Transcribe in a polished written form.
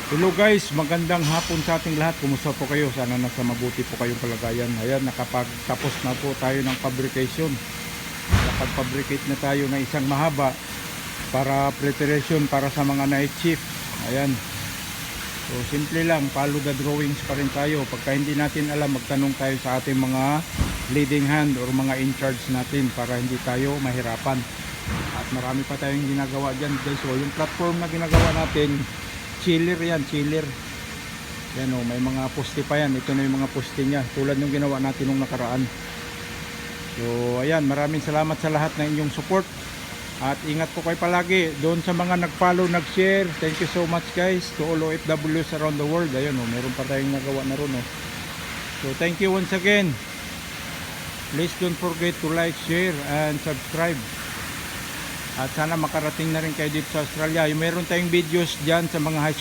Hello guys, magandang hapon sa ating lahat. Kumusta po kayo? Sana nasa mabuti po kayong kalagayan. Ayan, nakapagtapos na po tayo ng fabrication. Nakapag-fabricate na tayo ng isang mahaba para preparation para sa mga night shift. Ayan. So simple lang, follow the drawings pa rin tayo. Pagka hindi natin alam, magtanong tayo sa ating mga leading hand or mga in charge natin para hindi tayo mahirapan. At marami pa tayong ginagawa dyan guys. So yung platform na ginagawa natin, chiller yan, chiller. Yan o, may mga poste pa yan. Ito na yung mga poste nya, tulad ng ginawa natin nung nakaraan. So ayan, maraming salamat sa lahat ng inyong support. At ingat po kayo palagi. Doon sa mga nag-follow, nag-share, thank you so much guys. To all OFWs around the world. Ayun o, meron pa tayong nagawa na ron o. So thank you once again. Please don't forget to like, share, and subscribe. At sana makarating na rin kayo dito sa Australia. Meron tayong videos dyan sa mga high